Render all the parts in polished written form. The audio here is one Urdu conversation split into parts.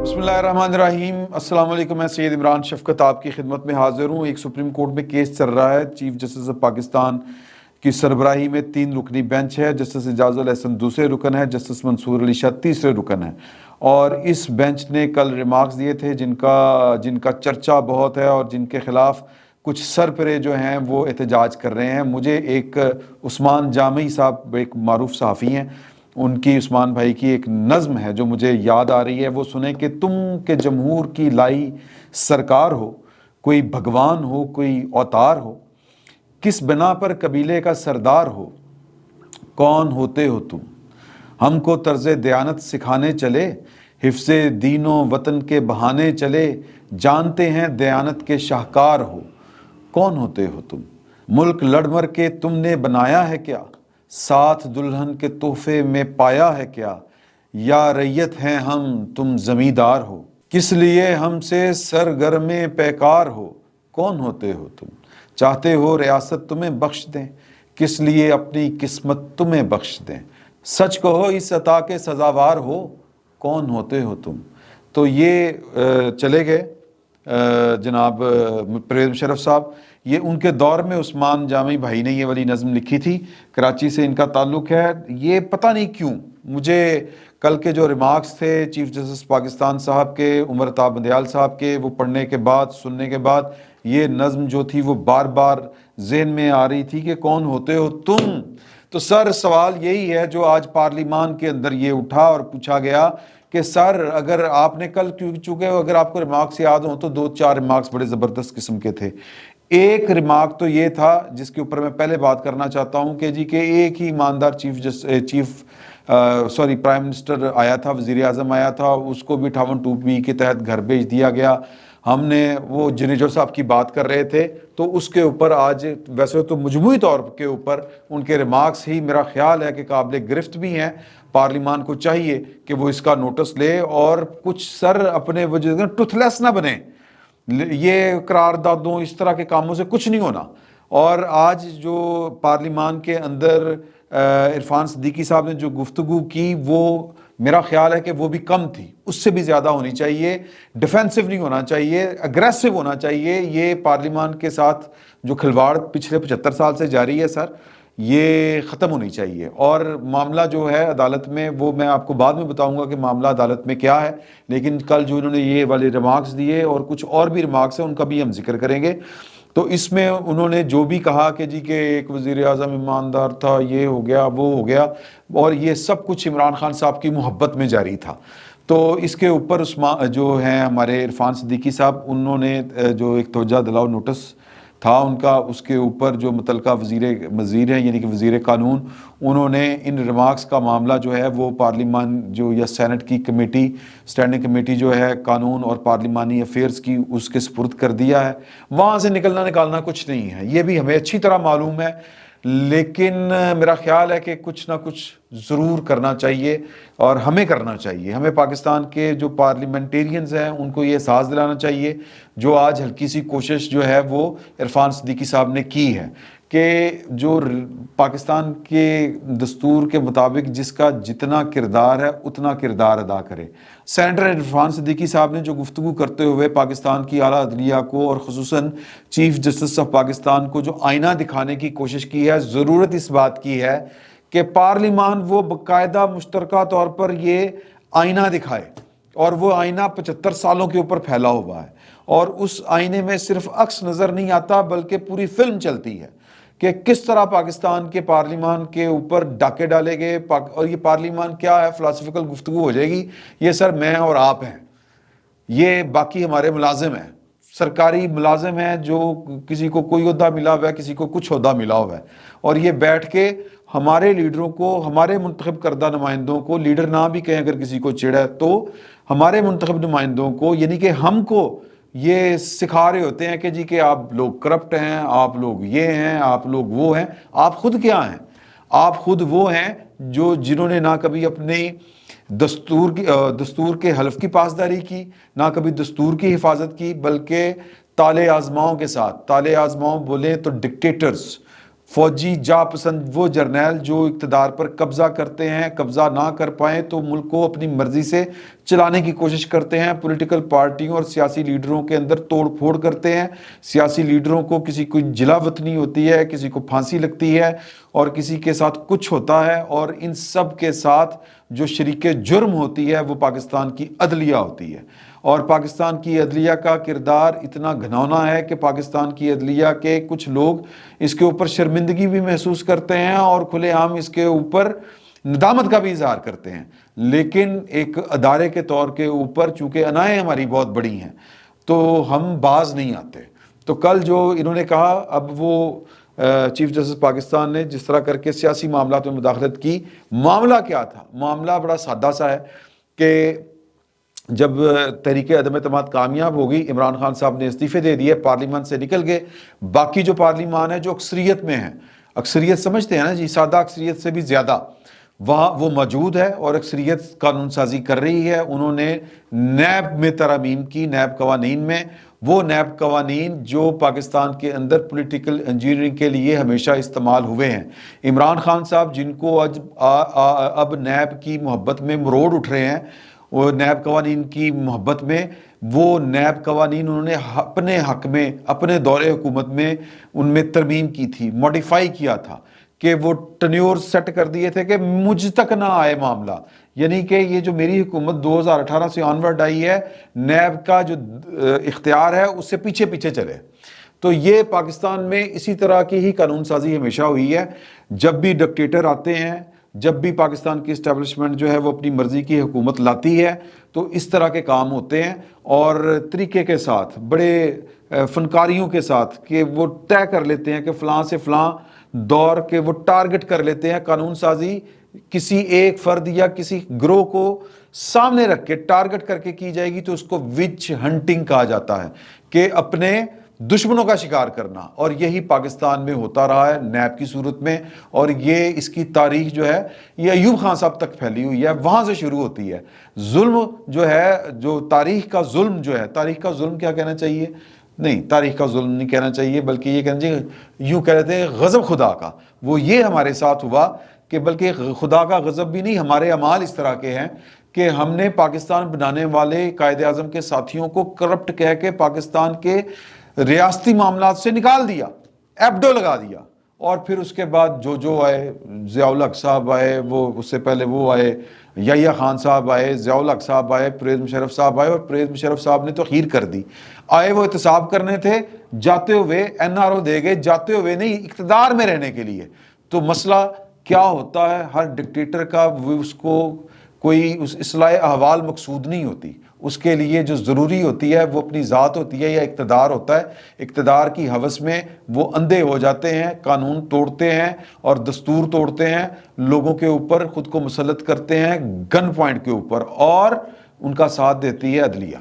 بسم اللہ الرحمن الرحیم۔ السلام علیکم، میں سید عمران شفقت آپ کی خدمت میں حاضر ہوں۔ ایک سپریم کورٹ میں کیس چل رہا ہے۔ چیف جسٹس آف پاکستان کی سربراہی میں 3 رکنی بینچ ہے۔ جسٹس اعجاز الحسن دوسرے رکن ہے، جسٹس منصور علی شاہ تیسرے رکن ہے، اور اس بینچ نے کل ریمارکس دیے تھے جن کا چرچا بہت ہے اور جن کے خلاف کچھ سرپرے جو ہیں وہ احتجاج کر رہے ہیں۔ مجھے ایک عثمان جامعی صاحب ایک معروف صحافی ہیں، ان کی عثمان بھائی کی ایک نظم ہے جو مجھے یاد آ رہی ہے، وہ سنیں کہ تم کے جمہور کی لائی سرکار ہو، کوئی بھگوان ہو کوئی اوتار ہو، کس بنا پر قبیلے کا سردار ہو، کون ہوتے ہو تم، ہم کو طرز دیانت سکھانے چلے، حفظ دین و وطن کے بہانے چلے، جانتے ہیں دیانت کے شاہکار ہو، کون ہوتے ہو تم، ملک لڑ مر کے تم نے بنایا ہے کیا، ساتھ دلہن کے تحفے میں پایا ہے کیا، یا ریت ہیں ہم تم زمیندار ہو، کس لیے ہم سے سرگرم پیکار ہو، کون ہوتے ہو تم، چاہتے ہو ریاست تمہیں بخش دیں، کس لیے اپنی قسمت تمہیں بخش دیں، سچ کہو اس عطا کے سزاوار ہو، کون ہوتے ہو تم۔ تو یہ چلے گئے جناب پرویز مشرف صاحب، یہ ان کے دور میں عثمان جامعی بھائی نے یہ والی نظم لکھی تھی، کراچی سے ان کا تعلق ہے۔ یہ پتہ نہیں کیوں مجھے کل کے جو ریمارکس تھے چیف جسٹس پاکستان صاحب کے، عمر عطا بندیال صاحب کے، وہ پڑھنے کے بعد سننے کے بعد یہ نظم جو تھی وہ بار بار ذہن میں آ رہی تھی کہ کون ہوتے ہو تم۔ تو سر سوال یہی ہے جو آج پارلیمان کے اندر یہ اٹھا اور پوچھا گیا کہ سر اگر آپ نے کل چونکہ اگر آپ کو ریمارکس یاد ہوں تو 2-4 ریمارکس بڑے زبردست قسم کے تھے۔ ایک ریمارک تو یہ تھا جس کے اوپر میں پہلے بات کرنا چاہتا ہوں کہ ایک ہی ایماندار پرائم منسٹر آیا تھا، وزیر اعظم آیا تھا، اس کو بھی 58(2)B کے تحت گھر بھیج دیا گیا۔ ہم نے وہ جنیجو صاحب کی بات کر رہے تھے تو اس کے اوپر آج ویسے تو مجموعی طور کے اوپر ان کے ریمارکس ہی میرا خیال ہے کہ قابل گرفت بھی ہیں۔ پارلیمان کو چاہیے کہ وہ اس کا نوٹس لے اور کچھ سر اپنے وجہ ٹوتھ لیس نہ بنے، یہ قراردادوں اس طرح کے کاموں سے کچھ نہیں ہونا۔ اور آج جو پارلیمان کے اندر عرفان صدیقی صاحب نے جو گفتگو کی وہ میرا خیال ہے کہ وہ بھی کم تھی، اس سے بھی زیادہ ہونی چاہیے، ڈیفینسو نہیں ہونا چاہیے، اگریسو ہونا چاہیے۔ یہ پارلیمان کے ساتھ جو کھلواڑ پچھلے 75 سال سے جاری ہے سر، یہ ختم ہونی چاہیے۔ اور معاملہ جو ہے عدالت میں وہ میں آپ کو بعد میں بتاؤں گا کہ معاملہ عدالت میں کیا ہے، لیکن کل جو انہوں نے یہ والے ریمارکس دیے اور کچھ اور بھی ریمارکس ہیں ان کا بھی ہم ذکر کریں گے۔ تو اس میں انہوں نے جو بھی کہا کہ کہ ایک وزیر اعظم ایماندار تھا، یہ ہو گیا وہ ہو گیا، اور یہ سب کچھ عمران خان صاحب کی محبت میں جاری تھا۔ تو اس کے اوپر جو ہیں ہمارے عرفان صدیقی صاحب، انہوں نے جو ایک توجہ دلاؤ نوٹس تھا ان کا، اس کے اوپر جو متعلقہ وزیر ہیں یعنی کہ وزیر قانون، انہوں نے ان ریمارکس کا معاملہ جو ہے وہ پارلیمان جو یا سینٹ کی کمیٹی، اسٹینڈنگ کمیٹی جو ہے قانون اور پارلیمانی افیئرز کی، اس کے سپرد کر دیا ہے۔ وہاں سے نکالنا کچھ نہیں ہے، یہ بھی ہمیں اچھی طرح معلوم ہے، لیکن میرا خیال ہے کہ کچھ نہ کچھ ضرور کرنا چاہیے اور ہمیں کرنا چاہیے۔ ہمیں پاکستان کے جو پارلیمنٹیرینز ہیں ان کو یہ احساس دلانا چاہیے، جو آج ہلکی سی کوشش جو ہے وہ عرفان صدیقی صاحب نے کی ہے کہ جو پاکستان کے دستور کے مطابق جس کا جتنا کردار ہے اتنا کردار ادا کرے۔ سینیٹر عرفان صدیقی صاحب نے جو گفتگو کرتے ہوئے پاکستان کی اعلیٰ عدلیہ کو اور خصوصاً چیف جسٹس آف پاکستان کو جو آئینہ دکھانے کی کوشش کی ہے، ضرورت اس بات کی ہے کہ پارلیمان وہ باقاعدہ مشترکہ طور پر یہ آئینہ دکھائے، اور وہ آئینہ 75 سالوں کے اوپر پھیلا ہوا ہے، اور اس آئینے میں صرف عکس نظر نہیں آتا بلکہ پوری فلم چلتی ہے کہ کس طرح پاکستان کے پارلیمان کے اوپر ڈاکے ڈالے گئے۔ اور یہ پارلیمان کیا ہے، فلاسفیکل گفتگو ہو جائے گی، یہ سر میں اور آپ ہیں، یہ باقی ہمارے ملازم ہیں، سرکاری ملازم ہیں، جو کسی کو کوئی عہدہ ملا ہوا ہے، کسی کو کچھ عہدہ ملا ہوا ہے، اور یہ بیٹھ کے ہمارے لیڈروں کو، ہمارے منتخب کردہ نمائندوں کو، لیڈر نہ بھی کہیں اگر کسی کو چڑھا ہے تو ہمارے منتخب نمائندوں کو، یعنی کہ ہم کو یہ سکھا رہے ہوتے ہیں کہ آپ لوگ کرپٹ ہیں، آپ لوگ یہ ہیں، آپ لوگ وہ ہیں۔ آپ خود کیا ہیں؟ آپ خود وہ ہیں جنہوں نے نہ کبھی اپنے دستور کے حلف کی پاسداری کی، نہ کبھی دستور کی حفاظت کی، بلکہ تالے آزماؤں کے ساتھ، تالے آزماؤں بولیں تو ڈکٹیٹرز، فوجی جا پسند وہ جرنیل جو اقتدار پر قبضہ کرتے ہیں، قبضہ نہ کر پائیں تو ملک کو اپنی مرضی سے چلانے کی کوشش کرتے ہیں، پولیٹیکل پارٹیوں اور سیاسی لیڈروں کے اندر توڑ پھوڑ کرتے ہیں. سیاسی لیڈروں کو کسی کو جلا وطنی ہوتی ہے، کسی کو پھانسی لگتی ہے اور کسی کے ساتھ کچھ ہوتا ہے، اور ان سب کے ساتھ جو شریک جرم ہوتی ہے وہ پاکستان کی عدلیہ ہوتی ہے. اور پاکستان کی عدلیہ کا کردار اتنا گھناؤنا ہے کہ پاکستان کی عدلیہ کے کچھ لوگ اس کے اوپر شرمندگی بھی محسوس کرتے ہیں اور کھلے عام اس کے اوپر ندامت کا بھی اظہار کرتے ہیں. لیکن ایک ادارے کے طور کے اوپر چونکہ انائیں ہماری بہت بڑی ہیں تو ہم باز نہیں آتے. تو کل جو انہوں نے کہا، اب وہ چیف جسٹس پاکستان نے جس طرح کر کے سیاسی معاملات میں مداخلت کی، معاملہ کیا تھا؟ معاملہ بڑا سادہ سا ہے کہ جب تحریک عدم اعتماد کامیاب ہوگی، عمران خان صاحب نے استعفے دے دیے، پارلیمان سے نکل گئے. باقی جو پارلیمان ہے جو اکثریت میں ہے، اکثریت سمجھتے ہیں نا جی، سادہ اکثریت سے بھی زیادہ، وہاں وہ موجود ہے اور اکثریت قانون سازی کر رہی ہے. انہوں نے نیب میں ترامیم کی، نیب قوانین میں، وہ نیب قوانین جو پاکستان کے اندر پولیٹیکل انجینئرنگ کے لیے ہمیشہ استعمال ہوئے ہیں. عمران خان صاحب جن کو اب نیب کی محبت میں مروڑ اٹھ رہے ہیں، وہ نیب قوانین کی محبت میں، وہ نیب قوانین انہوں نے اپنے حق میں اپنے دور حکومت میں ان میں ترمیم کی تھی، موڈیفائی کیا تھا کہ وہ ٹنیور سیٹ کر دیے تھے کہ مجھ تک نہ آئے معاملہ. یعنی کہ یہ جو میری حکومت 2018 سے آنورڈ آئی ہے، نیب کا جو اختیار ہے اس سے پیچھے پیچھے چلے. تو یہ پاکستان میں اسی طرح کی ہی قانون سازی ہمیشہ ہوئی ہے. جب بھی ڈکٹیٹر آتے ہیں، جب بھی پاکستان کی اسٹیبلشمنٹ جو ہے وہ اپنی مرضی کی حکومت لاتی ہے تو اس طرح کے کام ہوتے ہیں، اور طریقے کے ساتھ، بڑے فنکاریوں کے ساتھ، کہ وہ طے کر لیتے ہیں کہ فلاں سے فلاں دور کے وہ ٹارگٹ کر لیتے ہیں. قانون سازی کسی ایک فرد یا کسی گروہ کو سامنے رکھ کے ٹارگٹ کر کے کی جائے گی تو اس کو وچ ہنٹنگ کہا جاتا ہے، کہ اپنے دشمنوں کا شکار کرنا. اور یہی پاکستان میں ہوتا رہا ہے نیب کی صورت میں، اور یہ اس کی تاریخ جو ہے یہ ایوب خان صاحب تک پھیلی ہوئی ہے، وہاں سے شروع ہوتی ہے. ظلم جو ہے، جو تاریخ کا ظلم جو ہے، تاریخ کا ظلم کیا کہنا چاہیے؟ نہیں، تاریخ کا ظلم نہیں کہنا چاہیے، بلکہ یہ کہنا چاہیے، یوں کہہ رہتے ہیں غضب خدا کا. وہ یہ ہمارے ساتھ ہوا کہ بلکہ خدا کا غضب بھی نہیں، ہمارے اعمال اس طرح کے ہیں کہ ہم نے پاکستان بنانے والے قائد اعظم کے ساتھیوں کو کرپٹ کہہ کے پاکستان کے ریاستی معاملات سے نکال دیا، ایبڈو لگا دیا. اور پھر اس کے بعد جو آئے، ضیاء الحق صاحب آئے، وہ اس سے پہلے وہ آئے، یحییٰ خان صاحب آئے، ضیاء الحق صاحب آئے، پرویز مشرف صاحب آئے، اور پرویز مشرف صاحب نے تو خیر کر دی. آئے وہ احتساب کرنے تھے، جاتے ہوئے NRO دے گئے، جاتے ہوئے نہیں، اقتدار میں رہنے کے لیے. تو مسئلہ کیا ہوتا ہے، ہر ڈکٹیٹر کا اس کو کوئی اصلاح احوال مقصود نہیں ہوتی. اس کے لیے جو ضروری ہوتی ہے وہ اپنی ذات ہوتی ہے یا اقتدار ہوتا ہے. اقتدار کی ہوس میں وہ اندھے ہو جاتے ہیں، قانون توڑتے ہیں اور دستور توڑتے ہیں، لوگوں کے اوپر خود کو مسلط کرتے ہیں گن پوائنٹ کے اوپر، اور ان کا ساتھ دیتی ہے عدلیہ.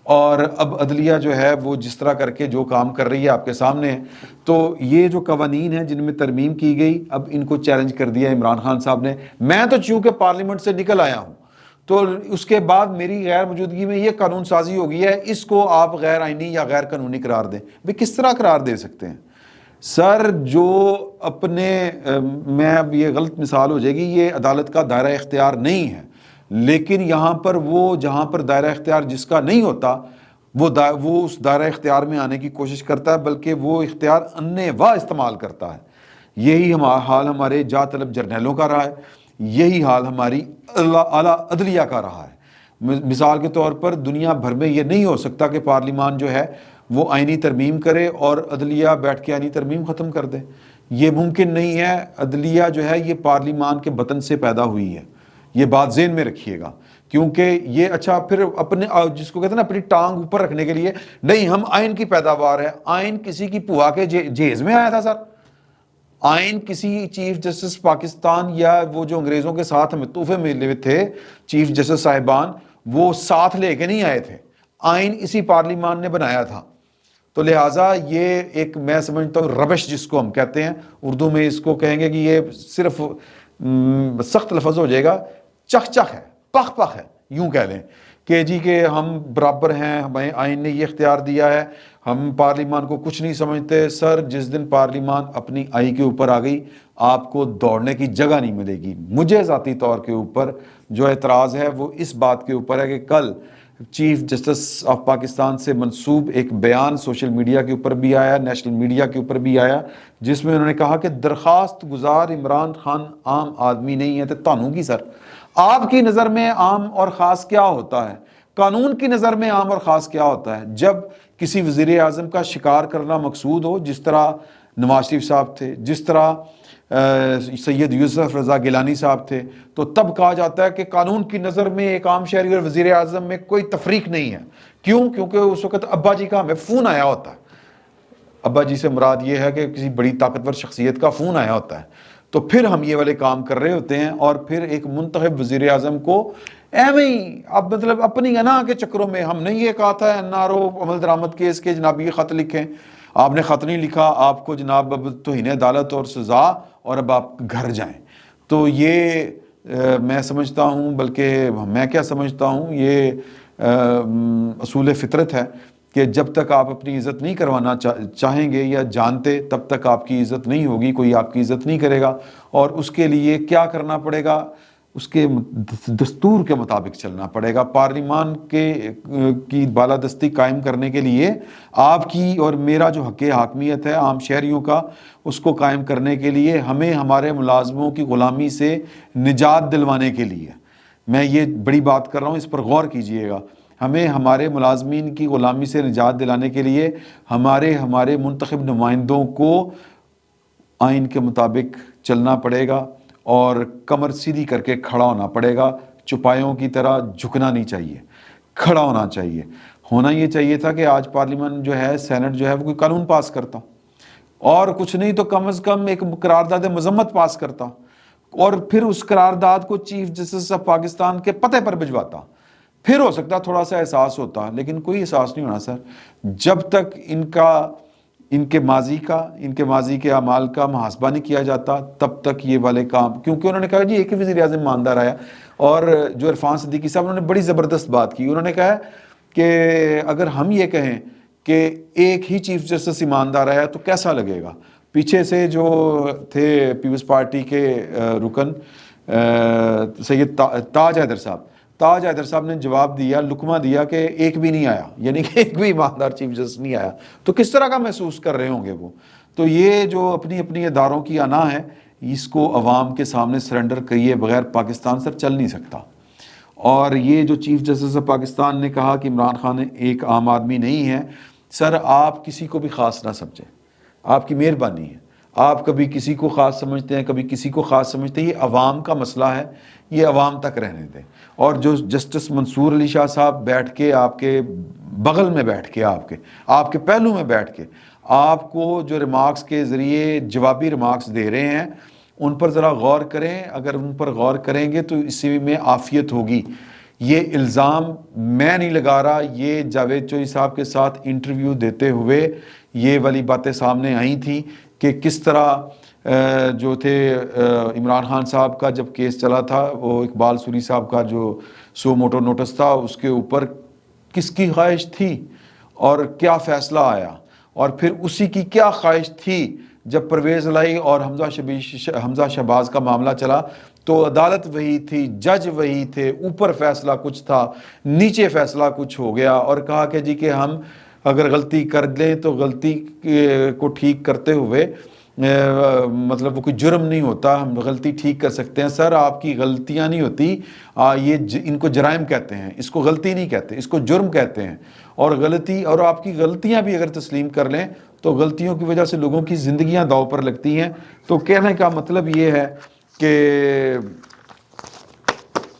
اور اب عدلیہ جو ہے وہ جس طرح کر کے جو کام کر رہی ہے آپ کے سامنے ہے. تو یہ جو قوانین ہیں جن میں ترمیم کی گئی، اب ان کو چیلنج کر دیا عمران خان صاحب نے. میں تو چونکہ پارلیمنٹ سے نکل آیا ہوں تو اس کے بعد میری غیر موجودگی میں یہ قانون سازی ہو گئی ہے، اس کو آپ غیر آئینی یا غیر قانونی قرار دیں. بھئی کس طرح قرار دے سکتے ہیں سر؟ جو اپنے میں اب یہ غلط مثال ہو جائے گی، یہ عدالت کا دائرہ اختیار نہیں ہے، لیکن یہاں پر وہ جہاں پر دائرہ اختیار جس کا نہیں ہوتا وہ اس دائرہ اختیار میں آنے کی کوشش کرتا ہے، بلکہ وہ اختیار انے واہ استعمال کرتا ہے. یہی حال ہمارے جا طلب جرنیلوں کا رہا ہے، یہی حال ہماری اعلیٰ عدلیہ کا رہا ہے. مثال کے طور پر دنیا بھر میں یہ نہیں ہو سکتا کہ پارلیمان جو ہے وہ آئینی ترمیم کرے اور عدلیہ بیٹھ کے آئینی ترمیم ختم کر دے. یہ ممکن نہیں ہے. عدلیہ جو ہے یہ پارلیمان کے بطن سے پیدا ہوئی ہے، یہ بات ذہن میں رکھیے گا. کیونکہ یہ اچھا پھر اپنے جس کو کہتے ہیں نا اپنی ٹانگ اوپر رکھنے کے لیے، نہیں ہم آئین کی پیداوار ہے. آئین کسی کی پھوہا کے جہیز میں آیا تھا سر؟ آئین کسی چیف جسٹس پاکستان یا وہ جو انگریزوں کے ساتھ ہمیں تحفے ملے تھے چیف جسٹس صاحبان، وہ ساتھ لے کے نہیں آئے تھے. آئین اسی پارلیمان نے بنایا تھا. تو لہٰذا یہ ایک میں سمجھتا ہوں ربش جس کو ہم کہتے ہیں، اردو میں اس کو کہیں گے کہ یہ صرف سخت لفظ ہو جائے گا، چخ چخ ہے، پخ پخ ہے، یوں کہہ لیں کہ جی کہ ہم برابر ہیں، ہمیں آئین نے یہ اختیار دیا ہے، ہم پارلیمان کو کچھ نہیں سمجھتے سر، جس دن پارلیمان اپنی آئی کے اوپر آ گئی آپ کو دوڑنے کی جگہ نہیں ملے گی۔ مجھے ذاتی طور کے اوپر جو اعتراض ہے وہ اس بات کے اوپر ہے کہ کل چیف جسٹس آف پاکستان سے منسوب ایک بیان سوشل میڈیا کے اوپر بھی آیا، نیشنل میڈیا کے اوپر بھی آیا، جس میں انہوں نے کہا کہ درخواست گزار عمران خان عام آدمی نہیں ہے۔ تو تانوں کی سر، آپ کی نظر میں عام اور خاص کیا ہوتا ہے؟ قانون کی نظر میں عام اور خاص کیا ہوتا ہے؟ جب کسی وزیر اعظم کا شکار کرنا مقصود ہو، جس طرح نواز شریف صاحب تھے، جس طرح سید یوسف رضا گیلانی صاحب تھے، تو تب کہا جاتا ہے کہ قانون کی نظر میں ایک عام شہری اور وزیر اعظم میں کوئی تفریق نہیں ہے۔ کیوں؟ کیونکہ اس وقت ابا جی کا ہمیں فون آیا ہوتا ہے۔ ابا جی سے مراد یہ ہے کہ کسی بڑی طاقتور شخصیت کا فون آیا ہوتا ہے، تو پھر ہم یہ والے کام کر رہے ہوتے ہیں، اور پھر ایک منتخب وزیر اعظم کو ایویں ہی اب مطلب اپنی انا کے چکروں میں ہم نے یہ کہا تھا این آر او عمل درآمد کیس کے جناب یہ خط لکھیں، آپ نے خط نہیں لکھا، آپ کو جناب اب توہین عدالت اور سزا، اور اب آپ گھر جائیں۔ تو یہ میں سمجھتا ہوں، بلکہ میں کیا سمجھتا ہوں، یہ اصول فطرت ہے کہ جب تک آپ اپنی عزت نہیں کروانا چاہیں گے یا جانتے، تب تک آپ کی عزت نہیں ہوگی، کوئی آپ کی عزت نہیں کرے گا۔ اور اس کے لیے کیا کرنا پڑے گا؟ اس کے دستور کے مطابق چلنا پڑے گا۔ پارلیمان کی بالادستی قائم کرنے کے لیے آپ کی اور میرا جو حق حاکمیت ہے عام شہریوں کا، اس کو قائم کرنے کے لیے ہمیں ہمارے ملازموں کی غلامی سے نجات دلوانے کے لیے، میں یہ بڑی بات کر رہا ہوں، اس پر غور کیجئے گا، ہمیں ہمارے ملازمین کی غلامی سے نجات دلانے کے لیے ہمارے منتخب نمائندوں کو آئین کے مطابق چلنا پڑے گا، اور کمر سیدھی کر کے کھڑا ہونا پڑے گا۔ چپایوں کی طرح جھکنا نہیں چاہیے، کھڑا ہونا چاہیے۔ ہونا یہ چاہیے تھا کہ آج پارلیمان جو ہے، سینٹ جو ہے، وہ کوئی قانون پاس کرتا، اور کچھ نہیں تو کم از کم ایک قرارداد مذمت پاس کرتا، اور پھر اس قرارداد کو چیف جسٹس آف پاکستان کے پتے پر بھجواتا، پھر ہو سکتا تھوڑا سا احساس ہوتا، لیکن کوئی احساس نہیں ہونا سر۔ جب تک ان کے ماضی کے اعمال کا محاسبہ نہیں کیا جاتا، تب تک یہ والے کام، کیونکہ انہوں نے کہا جی ایک ہی وزیر اعظم ایماندار آیا، اور جو عرفان صدیقی صاحب، انہوں نے بڑی زبردست بات کی، انہوں نے کہا کہ اگر ہم یہ کہیں کہ ایک ہی چیف جسٹس ایماندار آیا تو کیسا لگے گا؟ پیچھے سے جو تھے پیپلز پارٹی کے رکن سید تاج حیدر صاحب نے جواب دیا، لقمہ دیا کہ ایک بھی نہیں آیا، یعنی کہ ایک بھی ایماندار چیف جسٹس نہیں آیا، تو کس طرح کا محسوس کر رہے ہوں گے وہ؟ تو یہ جو اپنی اداروں کی انا ہے، اس کو عوام کے سامنے سرنڈر کیے بغیر پاکستان سر چل نہیں سکتا۔ اور یہ جو چیف جسٹس آف پاکستان نے کہا کہ عمران خان ایک عام آدمی نہیں ہے، سر آپ کسی کو بھی خاص نہ سمجھیں، آپ کی مہربانی ہے، آپ کبھی کسی کو خاص سمجھتے ہیں، کبھی کسی کو خاص سمجھتے ہیں، یہ عوام کا مسئلہ ہے، یہ عوام تک رہنے دیں۔ اور جو جسٹس منصور علی شاہ صاحب بیٹھ کے آپ کے بغل میں بیٹھ کے آپ کے پہلو میں بیٹھ کے آپ کو جو ریمارکس کے ذریعے جوابی ریمارکس دے رہے ہیں، ان پر ذرا غور کریں۔ اگر ان پر غور کریں گے تو اسی میں عافیت ہوگی۔ یہ الزام میں نہیں لگا رہا، یہ جاوید چوئی صاحب کے ساتھ انٹرویو دیتے ہوئے یہ والی باتیں سامنے آئی تھیں کہ کس طرح جو تھے عمران خان صاحب کا جب کیس چلا تھا، وہ اقبال سوری صاحب کا جو سو موٹو نوٹس تھا، اس کے اوپر کس کی خواہش تھی اور کیا فیصلہ آیا، اور پھر اسی کی کیا خواہش تھی جب پرویز الہی اور حمزہ شہباز کا معاملہ چلا، تو عدالت وہی تھی، جج وہی تھے، اوپر فیصلہ کچھ تھا، نیچے فیصلہ کچھ ہو گیا، اور کہا کہ جی کہ ہم اگر غلطی کر لیں تو غلطی کو ٹھیک کرتے ہوئے مطلب وہ کوئی جرم نہیں ہوتا، ہم غلطی ٹھیک کر سکتے ہیں۔ سر آپ کی غلطیاں نہیں ہوتی، ان کو جرائم کہتے ہیں، اس کو غلطی نہیں کہتے، اس کو جرم کہتے ہیں۔ اور غلطی، اور آپ کی غلطیاں بھی اگر تسلیم کر لیں تو غلطیوں کی وجہ سے لوگوں کی زندگیاں داؤ پر لگتی ہیں۔ تو کہنے کا مطلب یہ ہے کہ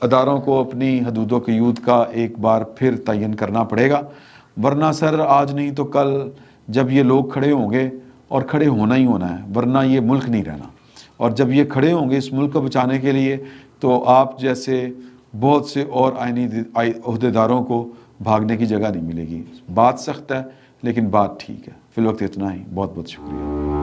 اداروں کو اپنی حدود و قیود کا ایک بار پھر تعین کرنا پڑے گا، ورنہ سر آج نہیں تو کل جب یہ لوگ کھڑے ہوں گے، اور کھڑے ہونا ہی ہونا ہے، ورنہ یہ ملک نہیں رہنا، اور جب یہ کھڑے ہوں گے اس ملک کو بچانے کے لیے، تو آپ جیسے بہت سے اور آئینی عہدیداروں کو بھاگنے کی جگہ نہیں ملے گی۔ بات سخت ہے لیکن بات ٹھیک ہے۔ فی الوقت اتنا ہی، بہت بہت شکریہ۔